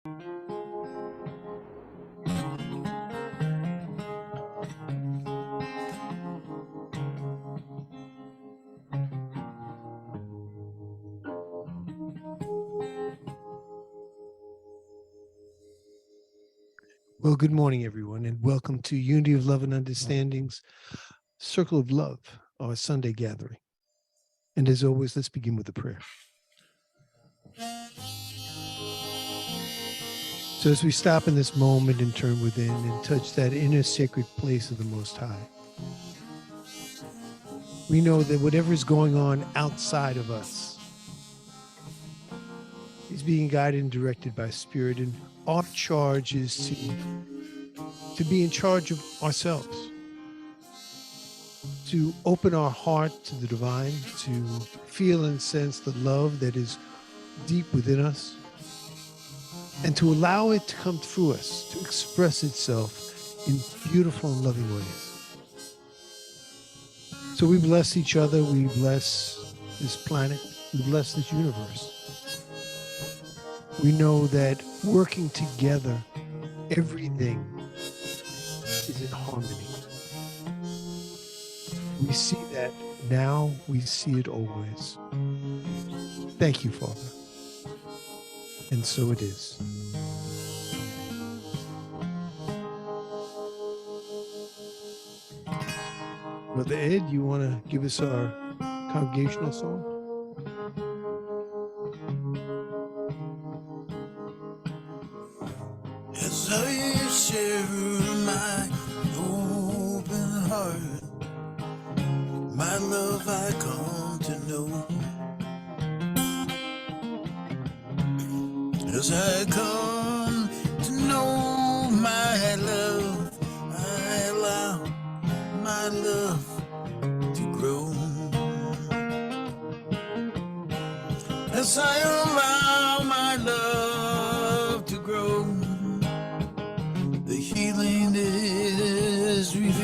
Well, good morning, everyone, and welcome to Unity of Love and Understanding's Circle of Love, our Sunday gathering. And as always, let's begin with a prayer. So as we stop in this moment and turn within and touch that inner sacred place of the Most High, we know that whatever is going on outside of us is being guided and directed by Spirit, and our charge is to be in charge of ourselves, to open our heart to the divine, to feel and sense the love that is deep within us, and to allow it to come through us, to express itself in beautiful and loving ways. So we bless each other, we bless this planet, we bless this universe. We know that working together, everything is in harmony. We see that now, we see it always. Thank you, Father. And so it is. Brother Ed, you want to give us our congregational song? As I share my open heart, my love I come to know. As I come to know my love, I allow my love to grow. As I allow my love to grow, the healing is revealed.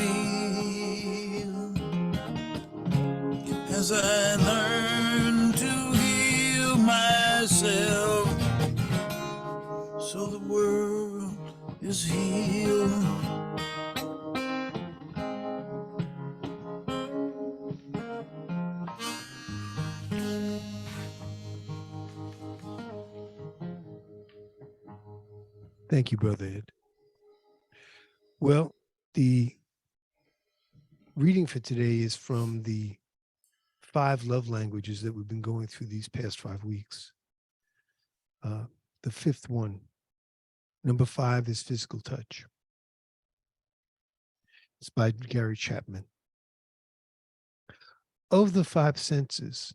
As I learn to heal myself, so the world is healed. Thank you, Brother Ed. Well, the reading for today is from the 5 love languages that we've been going through these past 5 weeks. The 5th one, number 5, is physical touch. It's by Gary Chapman. Of the 5 senses,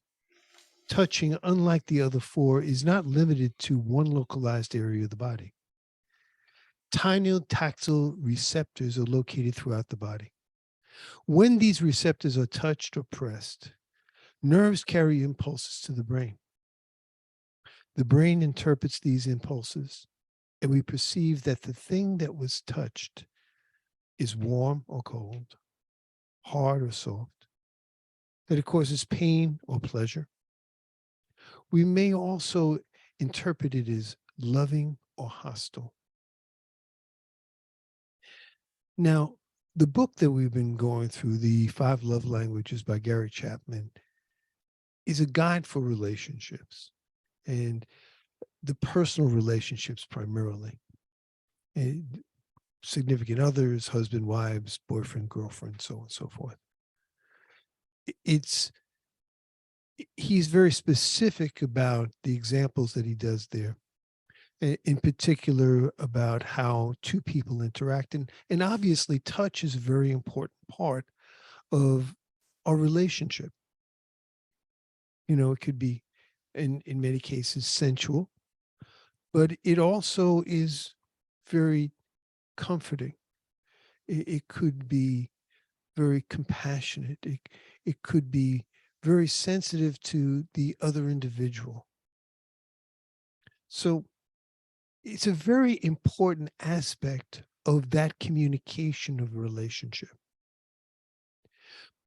touching, unlike the other 4, is not limited to one localized area of the body. Tiny tactile receptors are located throughout the body. When these receptors are touched or pressed, nerves carry impulses to the brain. The brain interprets these impulses, and we perceive that the thing that was touched is warm or cold, hard or soft, that it causes pain or pleasure. We may also interpret it as loving or hostile. Now, the book that we've been going through, The 5 Love Languages by Gary Chapman, is a guide for relationships and the personal relationships primarily. And significant others, husband, wives, boyfriend, girlfriend, so on and so forth. He's very specific about the examples that he does there, in particular about how 2 people interact. And obviously touch is a very important part of our relationship. You know, it could be in many cases sensual, but it also is very comforting. It could be very compassionate. It could be very sensitive to the other individual. So it's a very important aspect of that communication of a relationship.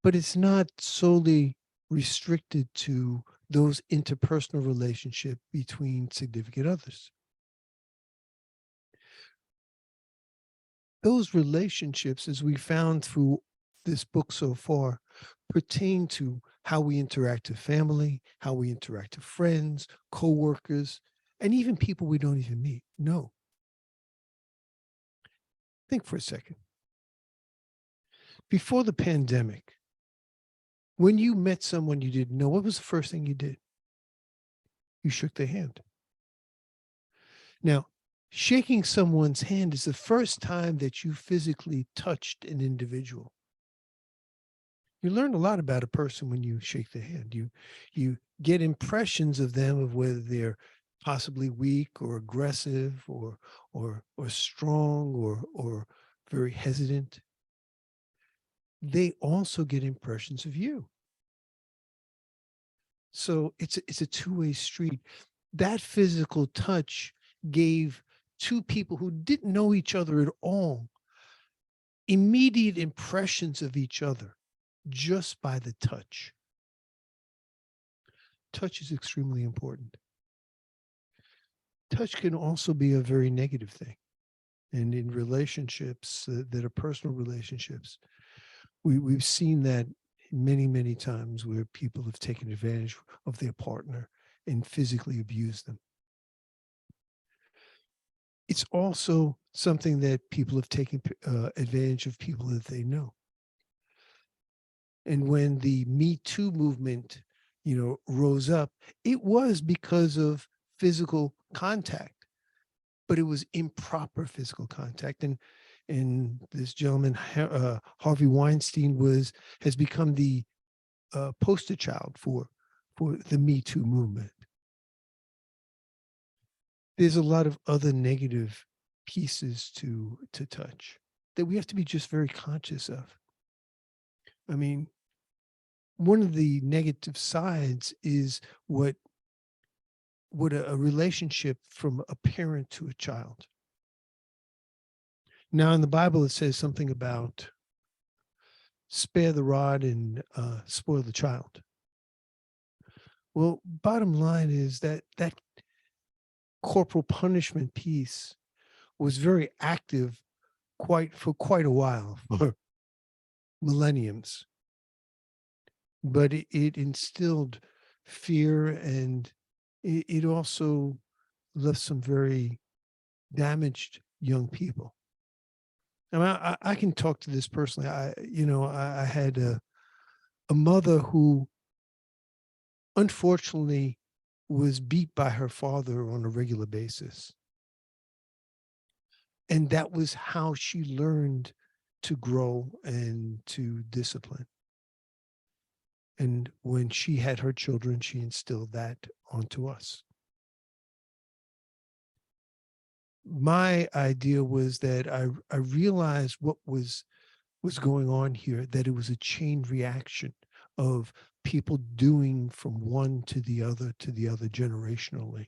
But it's not solely restricted to those interpersonal relationships between significant others. those relationships, as we found through this book so far, pertain to how we interact with family, how we interact with friends, coworkers, and even people we don't even meet. No. Think for a second. Before the pandemic, when you met someone you didn't know, what was the first thing you did? You shook their hand. Now, shaking someone's hand is the first time that you physically touched an individual. You learn a lot about a person when you shake their hand. You get impressions of them, of whether they're possibly weak or aggressive or strong or very hesitant. They also get impressions of you. So it's a two-way street. That physical touch gave two people who didn't know each other at all immediate impressions of each other just by the touch. Touch is extremely important. Touch can also be a very negative thing. And in relationships that are personal relationships, we've seen that many, many times where people have taken advantage of their partner and physically abused them. It's also something that people have taken advantage of people that they know. And when the Me Too movement, rose up, it was because of physical contact, but it was improper physical contact. And this gentleman, Harvey Weinstein, has become the poster child for the Me Too movement. There's a lot of other negative pieces to touch that we have to be just very conscious of. I mean, one of the negative sides is what a relationship from a parent to a child. Now, in the Bible, it says something about spare the rod and spoil the child. Well, bottom line is that corporal punishment piece was very active for quite a while, for millenniums. But it instilled fear, and it also left some very damaged young people. I mean, I can talk to this personally. I had a mother who unfortunately was beat by her father on a regular basis. And that was how she learned to grow and to discipline. And when she had her children, she instilled that onto us. My idea was that I realized what was going on here, that it was a chain reaction of people doing from one to the other generationally.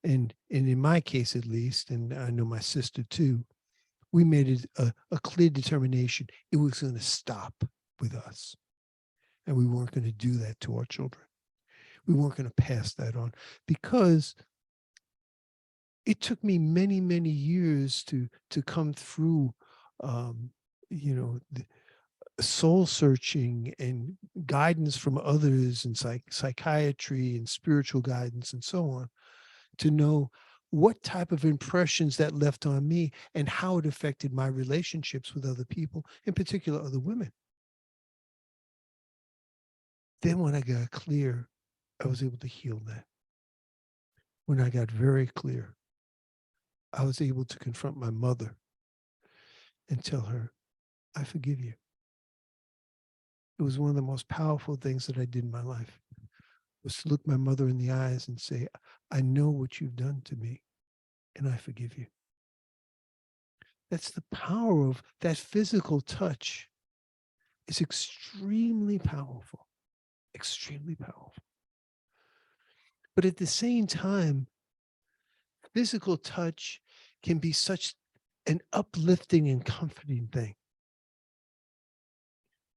And in my case, at least, and I know my sister too, we made it a clear determination it was going to stop with us. And we weren't going to do that to our children. We weren't going to pass that on, because it took me many, many years to come through, soul searching and guidance from others, and psychiatry and spiritual guidance and so on, to know what type of impressions that left on me and how it affected my relationships with other people, in particular other women. Then when I got clear, I was able to heal that. When I got very clear, I was able to confront my mother and tell her, I forgive you. It was one of the most powerful things that I did in my life, was to look my mother in the eyes and say, I know what you've done to me, and I forgive you. That's the power of that physical touch. It's extremely powerful, extremely powerful. But at the same time, physical touch can be such an uplifting and comforting thing.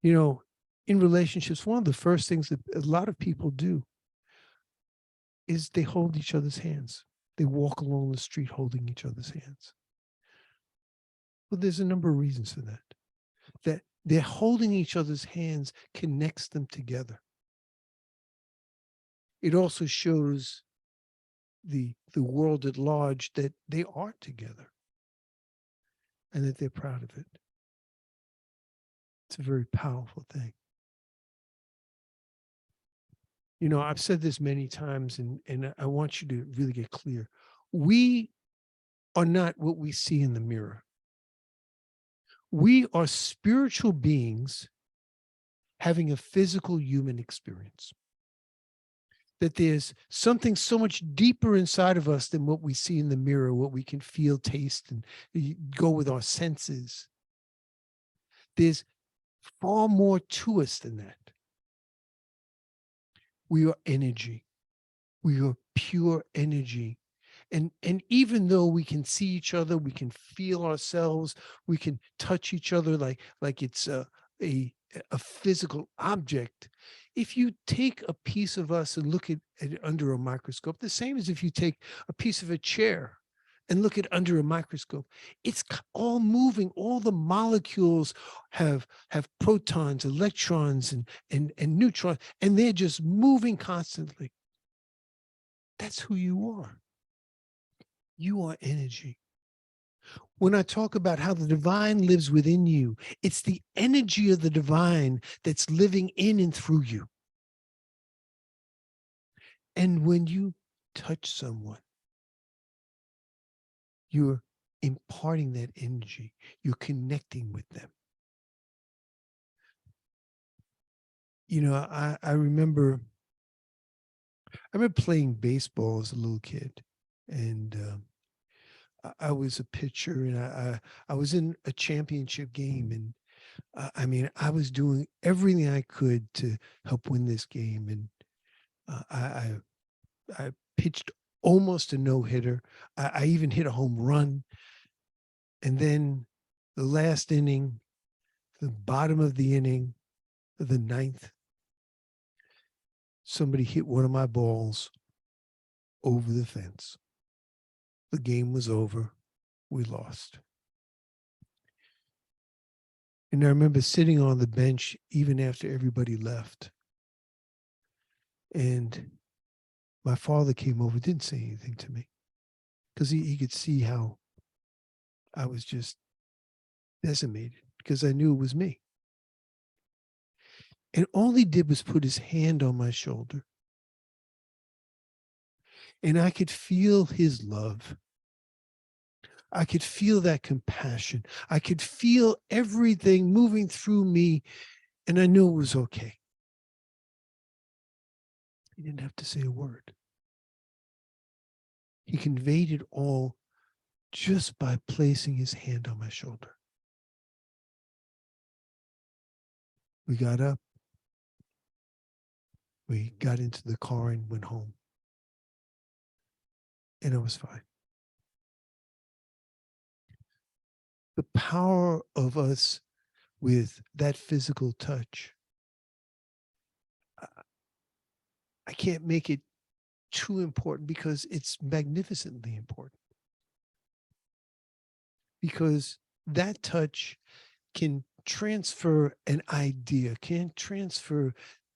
In relationships, one of the first things that a lot of people do is they hold each other's hands. They walk along the street holding each other's hands. Well, there's a number of reasons for that. That they're holding each other's hands connects them together. It also shows the world at large that they are together and that they're proud of it. It's a very powerful thing. You know, I've said this many times, and I want you to really get clear. We are not what we see in the mirror. We are spiritual beings having a physical human experience. That there's something so much deeper inside of us than what we see in the mirror, what we can feel, taste, and go with our senses. There's far more to us than that. We are energy. We are pure energy. And even though we can see each other, we can feel ourselves, we can touch each other like it's a physical object. If you take a piece of us and look at it under a microscope, the same as if you take a piece of a chair and look at under a microscope, it's all moving. All the molecules have protons, electrons, and neutrons, and they're just moving constantly. That's who you are. You are energy. When I talk about how the divine lives within you, it's the energy of the divine that's living in and through you. And when you touch someone, you're imparting that energy. You're connecting with them. You know, I remember playing baseball as a little kid, and I was a pitcher, and I was in a championship game, and I mean, I was doing everything I could to help win this game, and I pitched almost a no-hitter. I even hit a home run, and then the last inning, the bottom of the inning, the ninth, somebody hit one of my balls over the fence. The game was over. We lost. And I remember sitting on the bench even after everybody left. And my father came over, didn't say anything to me, because he could see how I was just decimated, because I knew it was me. And all he did was put his hand on my shoulder. And I could feel his love. I could feel that compassion. I could feel everything moving through me, and I knew it was okay. He didn't have to say a word. He conveyed it all just by placing his hand on my shoulder. We got up. We got into the car and went home. And I was fine. The power of us with that physical touch, I can't make it too important because it's magnificently important. Because that touch can transfer an idea, can transfer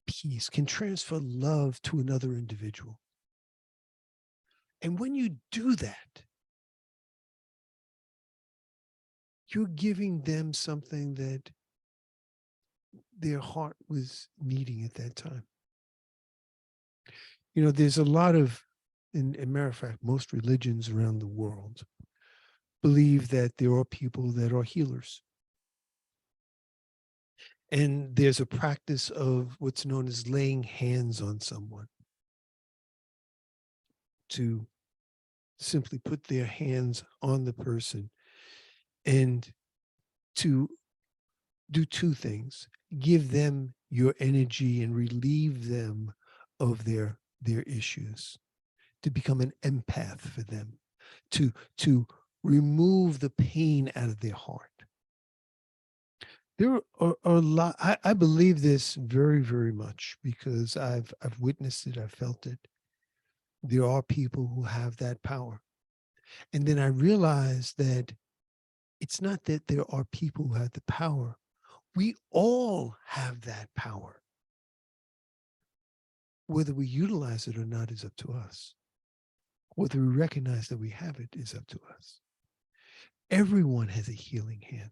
peace, can transfer love to another individual. And when you do that, you're giving them something that their heart was needing at that time. You know, there's a lot of, in matter of fact, most religions around the world believe that there are people that are healers. And there's a practice of what's known as laying hands on someone, to simply put their hands on the person and to do two things: give them your energy and relieve them of their issues, to become an empath for them, to remove the pain out of their heart. There are a lot. I believe this very, very much because I've witnessed it. I've felt it. There are people who have that power. And then I realized that It's not that there are people who have the power. We all have that power. Whether we utilize it or not is up to us. Whether we recognize that we have it is up to us. Everyone has a healing hand,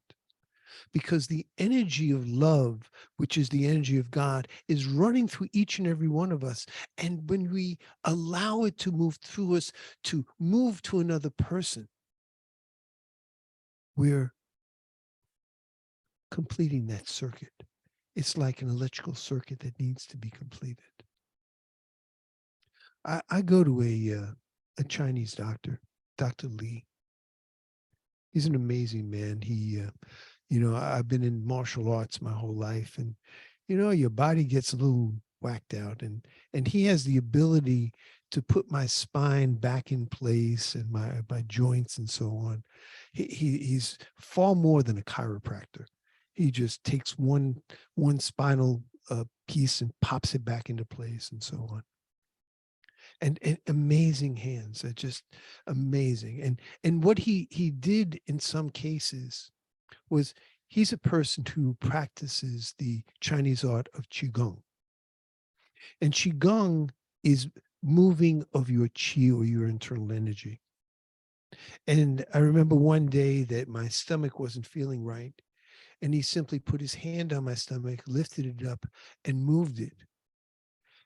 because the energy of love, which is the energy of God, is running through each and every one of us. And when we allow it to move through us, to move to another person, we're completing that circuit. It's like an electrical circuit that needs to be completed. I go to a Chinese doctor, Dr. Lee. He's an amazing man. I've been in martial arts my whole life, and your body gets a little whacked out, and he has the ability to put my spine back in place and my joints and so on. He's far more than a chiropractor. He just takes one spinal piece and pops it back into place and so on. And amazing hands, are just amazing. And what he did in some cases was, he's a person who practices the Chinese art of Qigong. And Qigong is moving of your qi, or your internal energy. And I remember one day that my stomach wasn't feeling right, and he simply put his hand on my stomach, lifted it up, and moved it.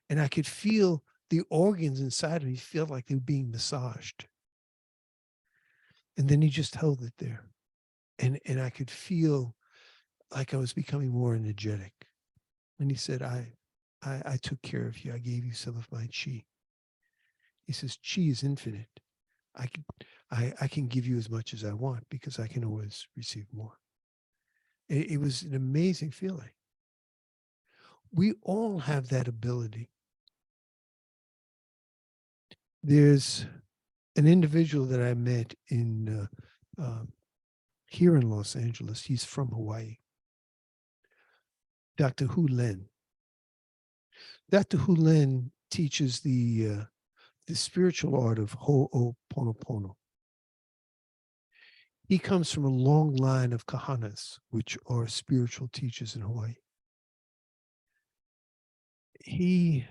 And I could feel the organs inside of me feel like they were being massaged. And then he just held it there. And I could feel like I was becoming more energetic. And he said, I took care of you. I gave you some of my chi. He says, chi is infinite. I can give you as much as I want, because I can always receive more. It was an amazing feeling. We all have that ability. There's an individual that I met in here in Los Angeles. He's from Hawaii. Dr. Hu Len. Dr. Hu Len teaches the spiritual art of Ho'oponopono. He comes from a long line of kahanas, which are spiritual teachers in Hawaii. He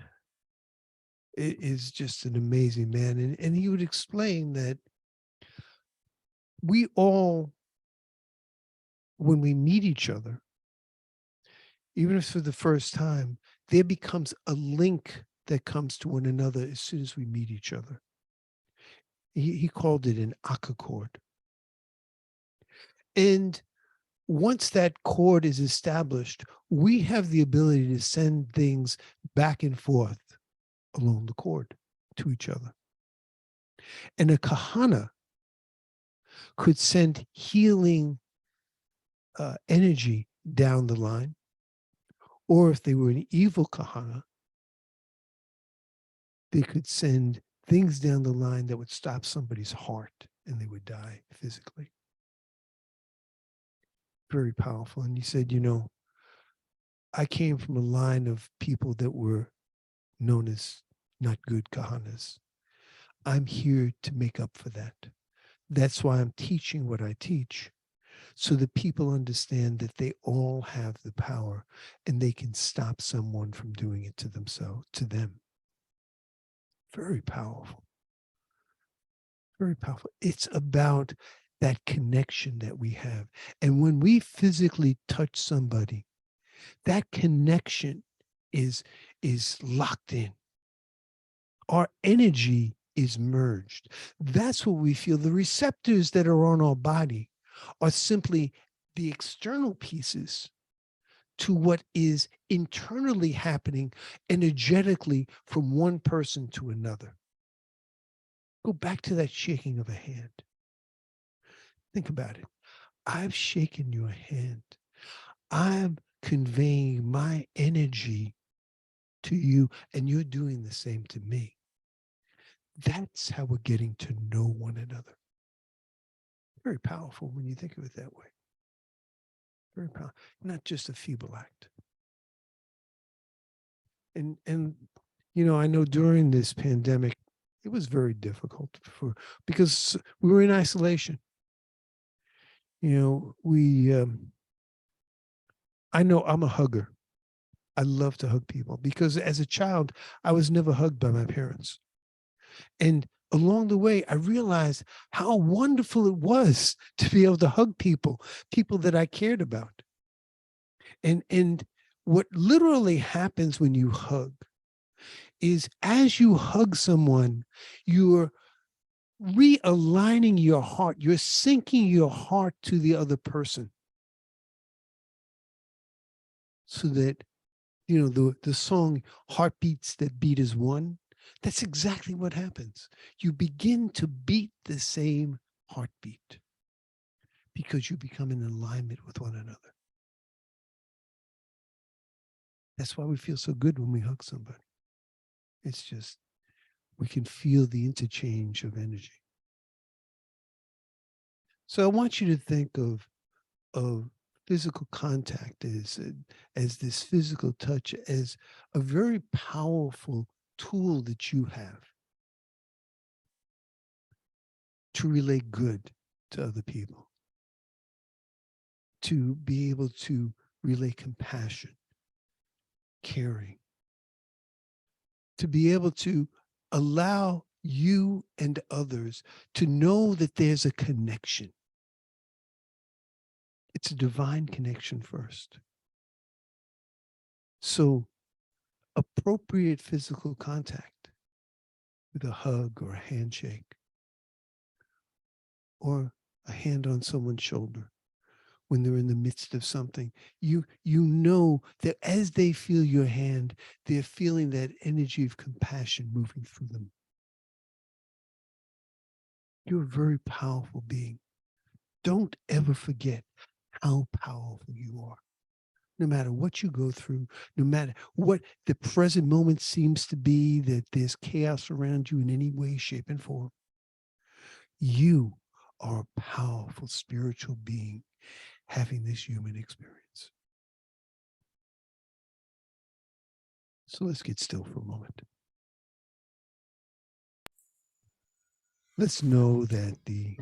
is just an amazing man. And he would explain that we all, when we meet each other, even if for the first time, there becomes a link that comes to one another as soon as we meet each other. He called it an aka cord. And once that cord is established, we have the ability to send things back and forth along the cord to each other. And a kahana could send healing energy down the line. Or if they were an evil kahana, they could send things down the line that would stop somebody's heart and they would die physically. Very powerful. And he said, I came from a line of people that were known as not good kahanas. I'm here to make up for that. That's why I'm teaching what I teach, so that people understand that they all have the power and they can stop someone from doing it to themselves, to them. Very powerful. Very powerful. It's about that connection that we have. And when we physically touch somebody, that connection is locked in. Our energy is merged. That's what we feel. The receptors that are on our body are simply the external pieces to what is internally happening energetically from one person to another. Go back to that shaking of a hand. Think about it. I've shaken your hand. I'm conveying my energy to you, and you're doing the same to me. That's how we're getting to know one another. Very powerful when you think of it that way. Very powerful. Not just a feeble act. And I know during this pandemic, it was very difficult because we were in isolation. I know I'm a hugger. I love to hug people because as a child, I was never hugged by my parents. And along the way, I realized how wonderful it was to be able to hug people that I cared about. And what literally happens when you hug is as you hug someone, you're realigning your heart, you're syncing your heart to the other person so that the song Heartbeats That Beat as One, that's exactly what happens. You begin to beat the same heartbeat because you become in alignment with one another. That's why we feel so good when we hug somebody. It's just, we can feel the interchange of energy. So I want you to think of physical contact as this physical touch as a very powerful tool that you have to relate good to other people, to be able to relay compassion, caring, to be able to allow you and others to know that there's a connection. It's a divine connection first. So appropriate physical contact with a hug or a handshake or a hand on someone's shoulder when they're in the midst of something, you know that as they feel your hand, they're feeling that energy of compassion moving through them. You're a very powerful being. Don't ever forget how powerful you are. No matter what you go through, no matter what the present moment seems to be, that there's chaos around you in any way, shape, and form, you are a powerful spiritual being having this human experience. So let's get still for a moment. Let's know that the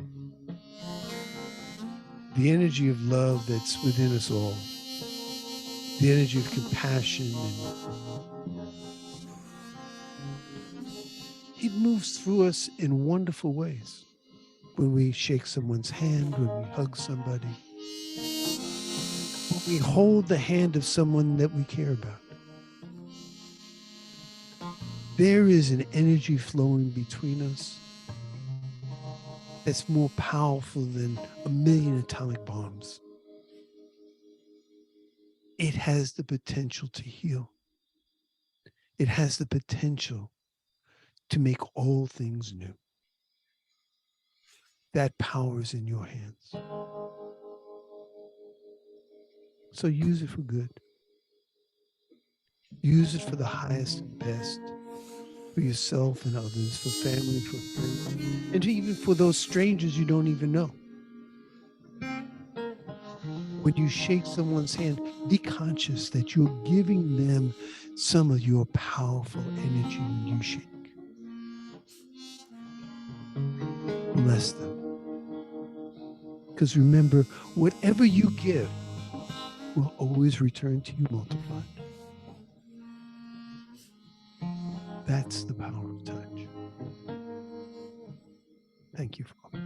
energy of love that's within us all, the energy of compassion, it moves through us in wonderful ways. When we shake someone's hand, when we hug somebody, when we hold the hand of someone that we care about. There is an energy flowing between us that's more powerful than 1,000,000 atomic bombs. It has the potential to heal. It has the potential to make all things new. That power is in your hands. So use it for good. Use it for the highest and best, for yourself and others, for family, for friends, and even for those strangers you don't even know. When you shake someone's hand, be conscious that you're giving them some of your powerful energy when you shake. Bless them. Because remember, whatever you give will always return to you multiplied. That's the power of touch. Thank you, Father.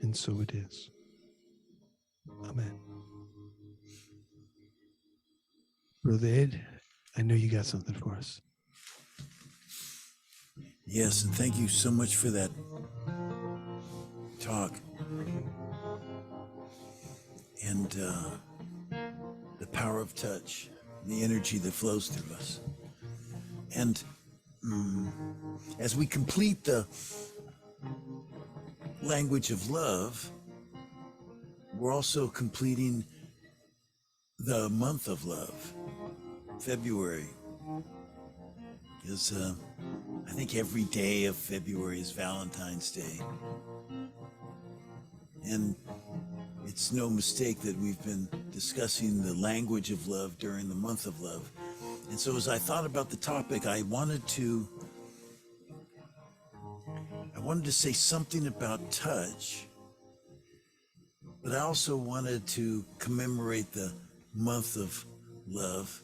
And so it is. Amen. Brother Ed, I know you got something for us. Yes, and thank you so much for that talk. And the power of touch, the energy that flows through us. And as we complete the language of love, we're also completing the month of love, February. Because I think every day of February is Valentine's Day. And it's no mistake that we've been discussing the language of love during the month of love. And so as I thought about the topic, I wanted to say something about touch but I also wanted to commemorate the month of love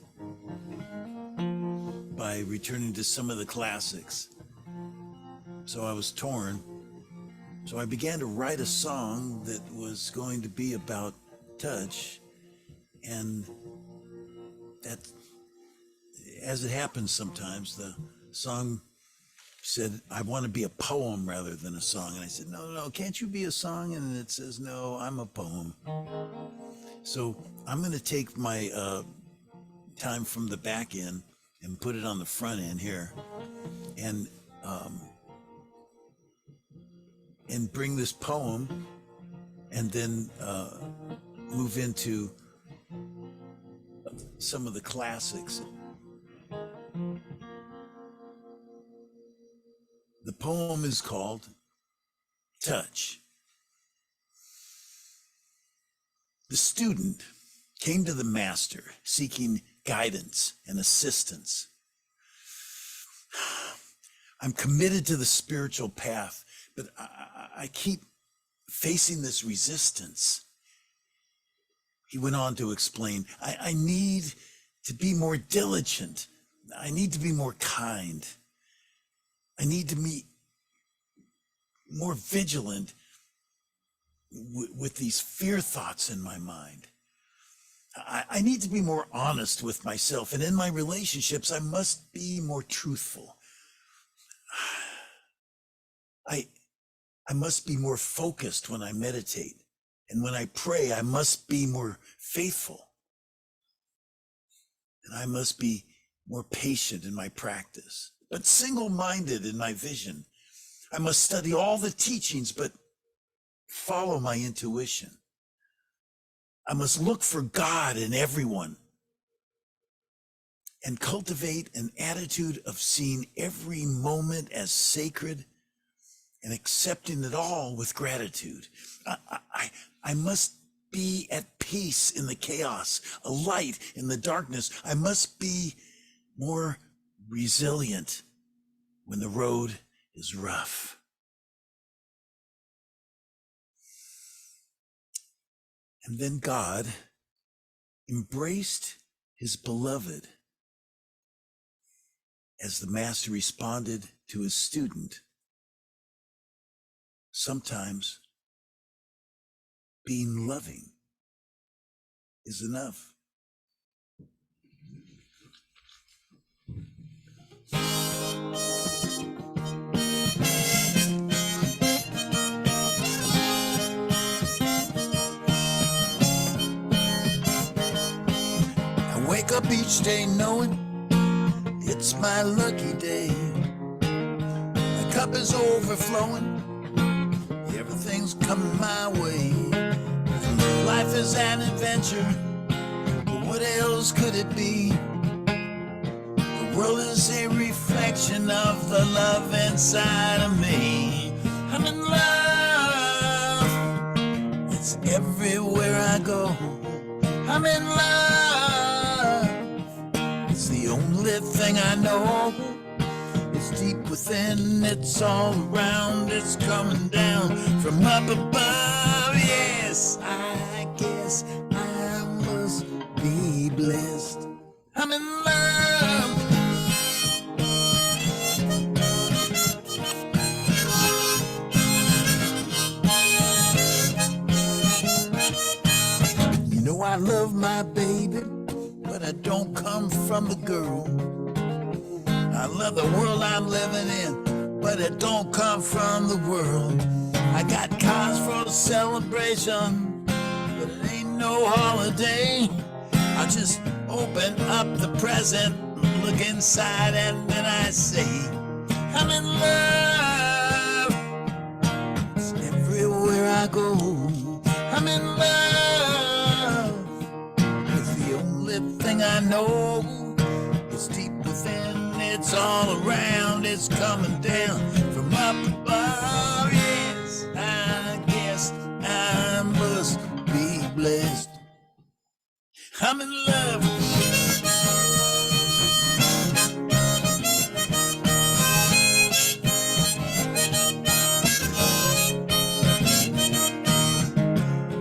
by returning to some of the classics. So I was torn. So I began to write a song that was going to be about touch. And that, as it happens sometimes, the song said, I want to be a poem rather than a song. And I said, no, can't you be a song? And it says, no, I'm a poem. So I'm going to take my time from the back end and put it on the front end here, and bring this poem, and then move into some of the classics. The poem is called Touch. The student came to the master seeking guidance and assistance. I'm committed to the spiritual path, but I keep facing this resistance. He went on to explain, I need to be more diligent. I need to be more kind. I need to be more vigilant with these fear thoughts in my mind. I need to be more honest with myself, and in my relationships, I must be more truthful. I must be more focused when I meditate, and when I pray, I must be more faithful, and I must be more patient in my practice, but single-minded in my vision. I must study all the teachings, but follow my intuition. I must look for God in everyone and cultivate an attitude of seeing every moment as sacred and accepting it all with gratitude. I must be at peace in the chaos, a light in the darkness. I must be more resilient when the road is rough. And then God embraced his beloved as the master responded to his student. Sometimes being loving is enough. I wake up each day knowing it's my lucky day. My cup is overflowing. Everything's coming my way. Life is an adventure, but what else could it be? The world is a reflection of the love inside of me. I'm in love. It's everywhere I go. I'm in love. It's the only thing I know. It's deep within, it's all around, it's coming down from up above. Yes, I guess I must be blessed. I'm in love. You know I love my baby, but I don't come from the girl. I love the world I'm living in, but it don't come from the world. I got cars for the celebration, but it ain't no holiday. I just open up the present, look inside, and then I say, I'm in love. It's everywhere I go. I'm in love. It's the only thing I know. It's deep within, it's all around, it's coming down from up above. Yes, I guess I must be blessed. I'm in love.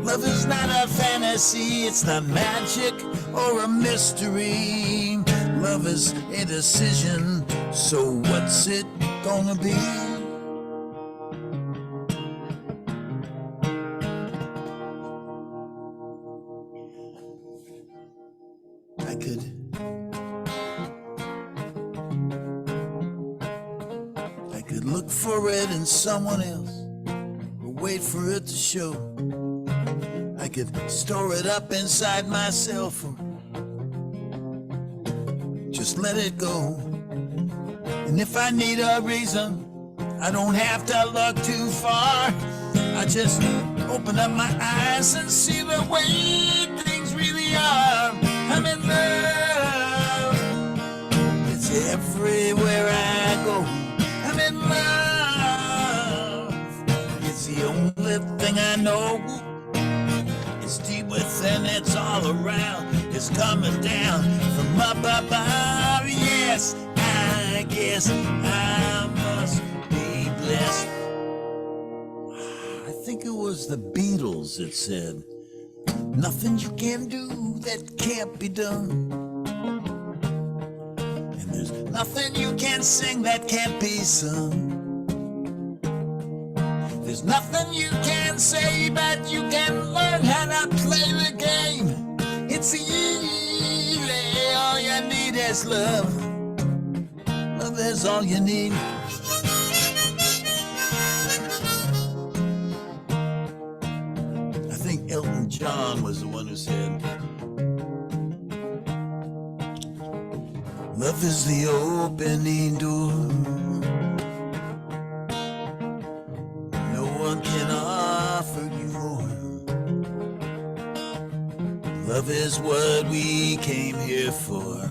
Love is not a fantasy, it's not magic or a mystery. Love is a decision, so what's it gonna be? I could look for it in someone else, or wait for it to show. I could store it up inside myself, or just let it go. And if I need a reason, I don't have to look too far. I just open up my eyes and see the way things really are. I'm in love. It's everywhere I go. I'm in love. It's the only thing I know. It's deep within, it's all around. It's coming down from up above. Yes, I guess I must be blessed. I think it was the Beatles that said, nothing you can do that can't be done. And there's nothing you can sing that can't be sung. There's nothing you can say, but you can learn how to play the game. It's easy, all you need is love. Love is all you need. I think Elton John was the one who said, love is the opening door. No one can offer you more. Love is what we came here for.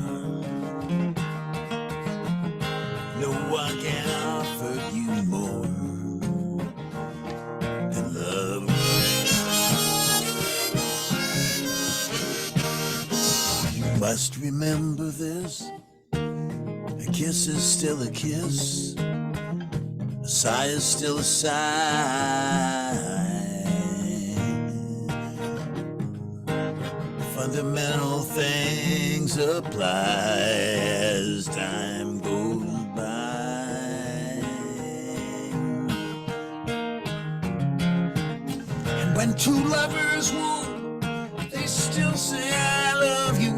No one can offer you more than love. You must remember this. A kiss is still a kiss. A sigh is still a sigh. Fundamental things apply as time goes by. And when two lovers woo, they still say I love you.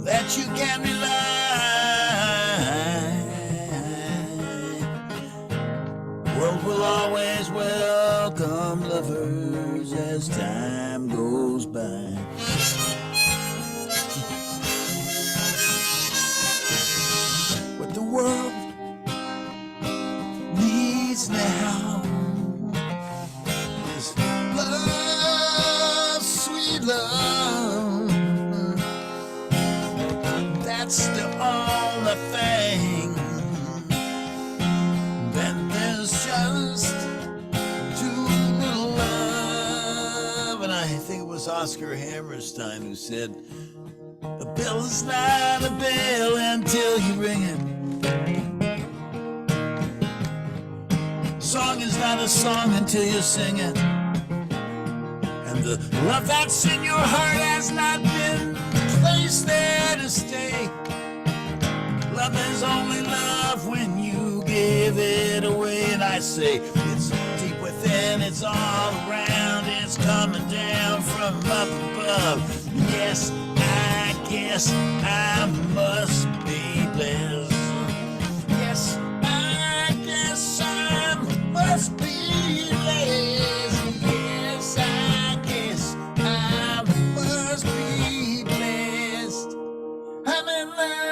That you can rely. World will always welcome lovers as time goes by. What the world needs now is love, sweet love. That's the only thing. Then there's just too little love. And I think it was Oscar Hammerstein who said, a bill is not a bill until you ring it. Song is not a song until you sing it. And the love that's in your heart has not been placed there to stay. Love is only love when you give it away. And I say, it's deep within, it's all around, it's coming down from up above. Yes, I guess I must be blessed. Yes, I guess I must be blessed. Yes, I guess I must be blessed. I'm in love.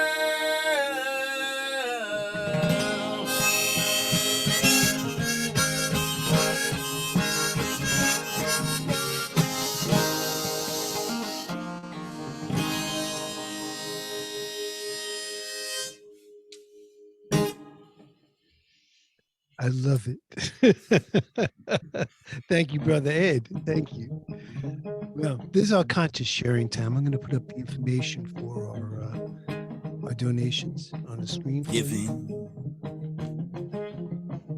I love it. Thank you, Brother Ed. Thank you. Well, this is our conscious sharing time. I'm going to put up the information for our donations on the screen. For you.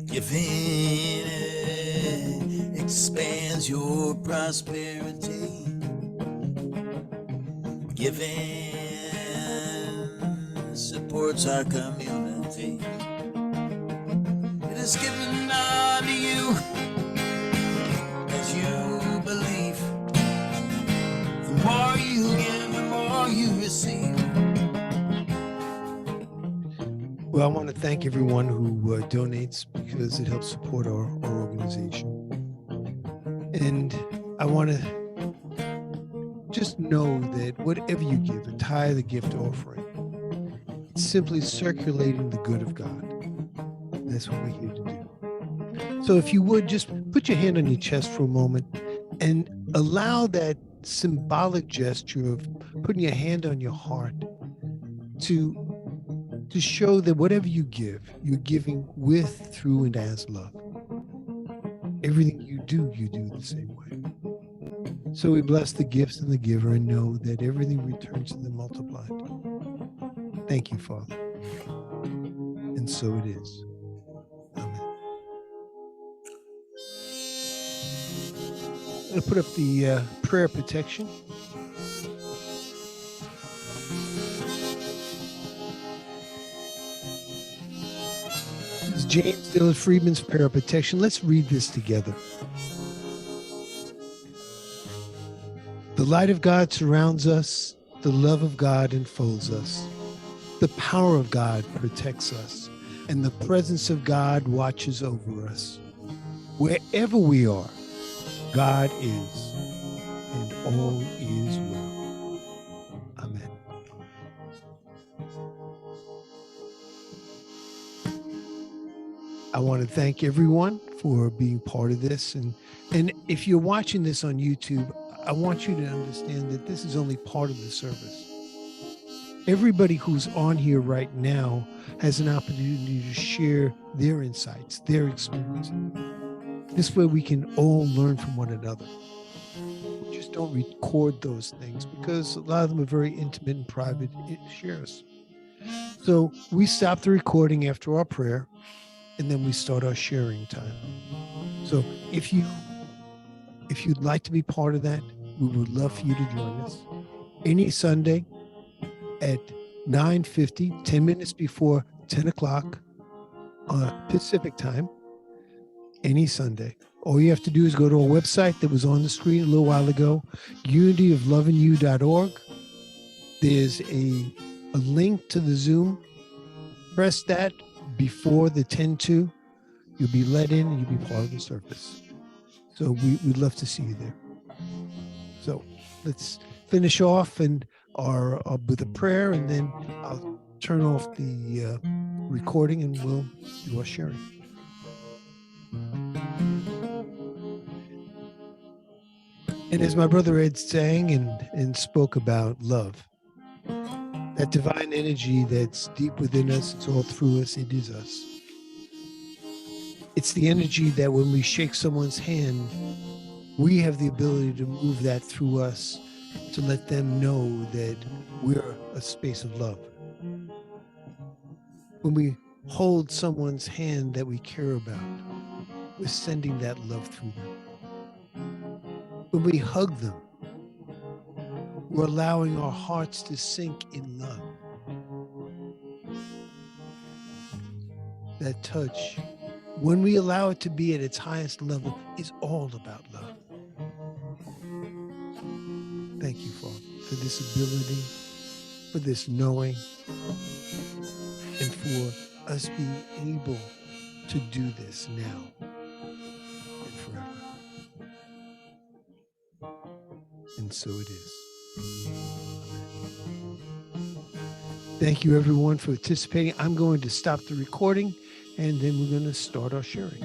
Giving expands brings your prosperity. Giving supports our community. It is given unto you as you believe. The more you give, the more you receive. Well, I want to thank everyone who donates because it helps support our organization. And I want to just know that whatever you give, a tithe, a gift offering, it's simply circulating the good of God. That's what we're here to do. So if you would just put your hand on your chest for a moment and allow that symbolic gesture of putting your hand on your heart to show that whatever you give, you're giving with, through, and as love. Everything you do the same way. So we bless the gifts and the giver and know that everything returns to them multiplied. Thank you, Father. And so it is. Amen. I'm going to put up the prayer protection. James Dillard Friedman's prayer of protection. Let's read this together. The light of God surrounds us. The love of God enfolds us. The power of God protects us. And the presence of God watches over us. Wherever we are, God is, and all is well. Amen. I want to thank everyone for being part of this. And if you're watching this on YouTube, I want you to understand that this is only part of the service. Everybody who's on here right now has an opportunity to share their insights, their experience. This way we can all learn from one another. We just don't record those things because a lot of them are very intimate and private shares. So we stop the recording after our prayer, and then we start our sharing time. So if you'd like to be part of that, we would love for you to join us any Sunday at 9:50, 10 minutes before 10 o'clock Pacific time, any Sunday. All you have to do is go to our website that was on the screen a little while ago, unityoflovingyou.org. There's a link to the Zoom. Press that before the 10-2, you'll be let in and you'll be part of the service. So we'd love to see you there. So let's finish off and with a prayer, and then I'll turn off the recording and we'll do our sharing. And as my brother Ed sang and spoke about love, that divine energy that's deep within us, it's all through us, it is us. It's the energy that when we shake someone's hand, we have the ability to move that through us to let them know that we're a space of love. When we hold someone's hand that we care about, we're sending that love through them. When we hug them, we're allowing our hearts to sink in love. That touch, when we allow it to be at its highest level, is all about love. Thank you, Father, for this ability, for this knowing, and for us being able to do this now and forever. And so it is. Thank you, everyone, for participating. I'm going to stop the recording, and then we're going to start our sharing.